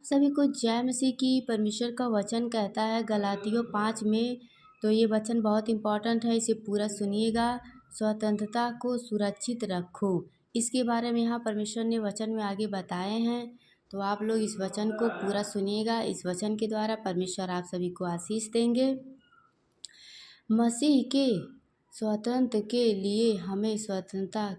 सभी को जय मसीह की। परमेश्वर का वचन कहता है गलातियों 5 में, तो ये वचन बहुत इम्पोर्टेंट है, इसे पूरा सुनिएगा। स्वतंत्रता को सुरक्षित रखो, इसके बारे में यहाँ परमेश्वर ने वचन में आगे बताए हैं। तो आप लोग इस वचन को पूरा सुनिएगा। इस वचन के द्वारा परमेश्वर आप सभी को आशीष देंगे। मसीह के स्वतंत्र के लिए हमें स्वतंत्र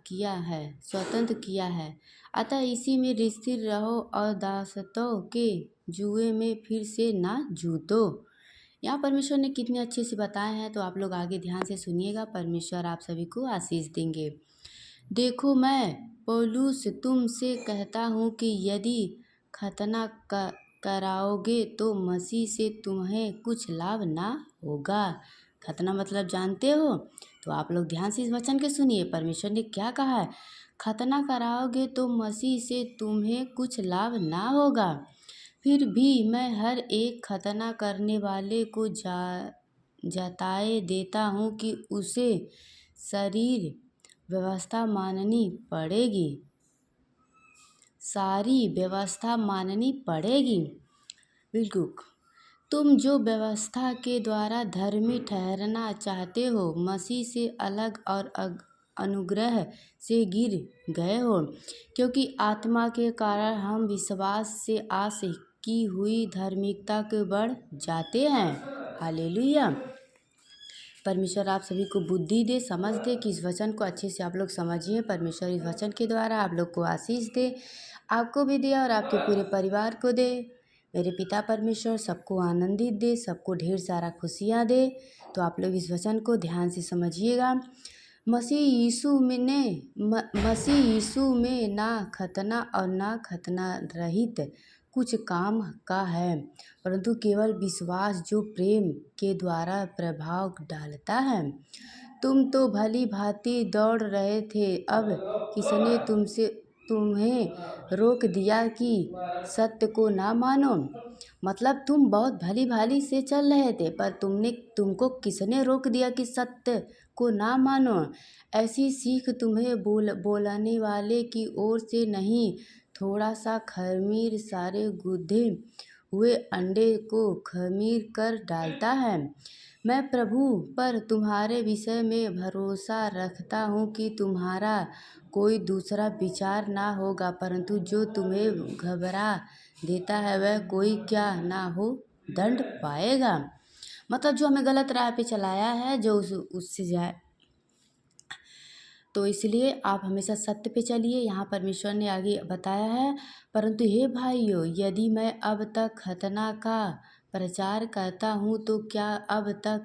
किया है। अतः इसी में स्थिर रहो और दासत्व के जुए में फिर से ना जूतो। यहाँ परमेश्वर ने कितने अच्छे से बताए हैं, तो आप लोग आगे ध्यान से सुनिएगा। परमेश्वर आप सभी को आशीष देंगे। देखो, मैं पौलुस तुमसे कहता हूँ कि यदि खतना कराओगे तो मसीह से तुम्हें कुछ लाभ ना होगा। खतना मतलब जानते हो? तो आप लोग ध्यान से इस वचन के सुनिए। परमेश्वर ने क्या कहा है? खतना कराओगे तो मसीह से तुम्हें कुछ लाभ ना होगा। फिर भी मैं हर एक खतना करने वाले को जताए देता हूँ कि उसे शरीर व्यवस्था माननी पड़ेगी, सारी व्यवस्था माननी पड़ेगी। बिल्कुल। तुम जो व्यवस्था के द्वारा धर्मी ठहरना चाहते हो, मसीह से अलग और अनुग्रह से गिर गए हो, क्योंकि आत्मा के कारण हम विश्वास से आस की हुई धार्मिकता के बढ़ जाते हैं। हालेलुया। परमेश्वर आप सभी को बुद्धि दे, समझ दे कि इस वचन को अच्छे से आप लोग समझिए। परमेश्वर इस वचन के द्वारा आप लोग को आशीष दे, आपको भी दे और आपके पूरे परिवार को दे। मेरे पिता परमेश्वर सबको आनंदित दे, सबको ढेर सारा खुशियाँ दे। तो आप लोग इस वचन को ध्यान से समझिएगा। मसीह यीशु में ना खतना और ना खतना रहित कुछ काम का है, परंतु केवल विश्वास जो प्रेम के द्वारा प्रभाव डालता है। तुम तो भली भांति दौड़ रहे थे, अब किसने तुम्हें रोक दिया कि सत्य को ना मानो? मतलब तुम बहुत भली भाली से चल रहे थे, पर तुमको किसने रोक दिया कि सत्य को ना मानो? ऐसी सीख तुम्हें बोलने वाले की ओर से नहीं, थोड़ा सा खमीर सारे गुदे हुए अंडे को खमीर कर डालता है। मैं प्रभु पर तुम्हारे विषय में भरोसा रखता हूँ कि तुम्हारा कोई दूसरा विचार ना होगा, परंतु जो तुम्हें घबरा देता है वह कोई क्या ना हो दंड पाएगा। मतलब जो हमें गलत राह पे चलाया है, जो उससे जाए, तो इसलिए आप हमेशा सत्य पे चलिए। यहाँ परमेश्वर ने आगे बताया है, परंतु हे भाइयों, यदि मैं अब तक खतना का प्रचार करता हूँ तो क्या अब तक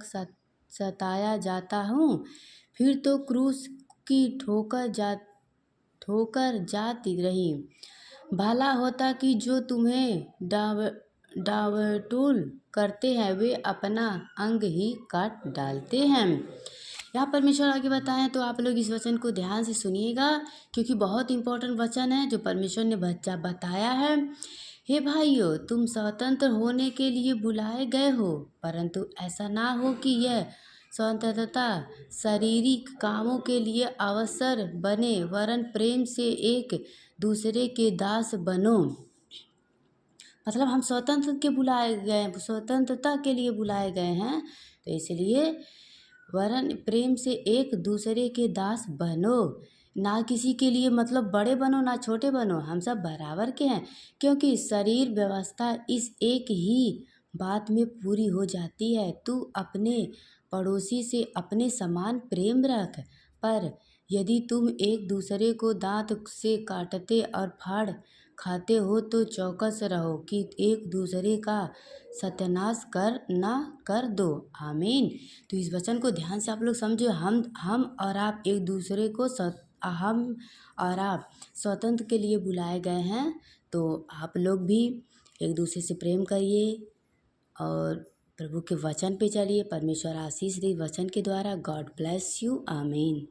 सताया जाता हूँ? फिर तो क्रूस की ठोकर जाती रही। भला होता कि जो तुम्हें डावटोल करते हैं वे अपना अंग ही काट डालते हैं। यहाँ परमेश्वर आगे बताएं, तो आप लोग इस वचन को ध्यान से सुनिएगा, क्योंकि बहुत इंपॉर्टेंट वचन है जो परमेश्वर ने बताया है। हे भाइयों, तुम स्वतंत्र होने के लिए बुलाए गए हो, परंतु ऐसा ना हो कि यह स्वतंत्रता शारीरिक कामों के लिए अवसर बने, वरन प्रेम से एक दूसरे के दास बनो। मतलब हम स्वतंत्रता के लिए बुलाए गए हैं, तो इसलिए वरन प्रेम से एक दूसरे के दास बनो, ना किसी के लिए मतलब बड़े बनो ना छोटे बनो, हम सब बराबर के हैं। क्योंकि शरीर व्यवस्था इस एक ही बात में पूरी हो जाती है, तू अपने पड़ोसी से अपने समान प्रेम रख। पर यदि तुम एक दूसरे को दांत से काटते और फाड़ खाते हो तो चौकस रहो कि एक दूसरे का सत्यानाश कर दो। आमीन। तो इस वचन को ध्यान से आप लोग समझो। हम और आप एक दूसरे को हम और आप स्वतंत्र के लिए बुलाए गए हैं, तो आप लोग भी एक दूसरे से प्रेम करिए और प्रभु के वचन पे चलिए। परमेश्वर आशीष दे वचन के द्वारा। God bless you. आमीन।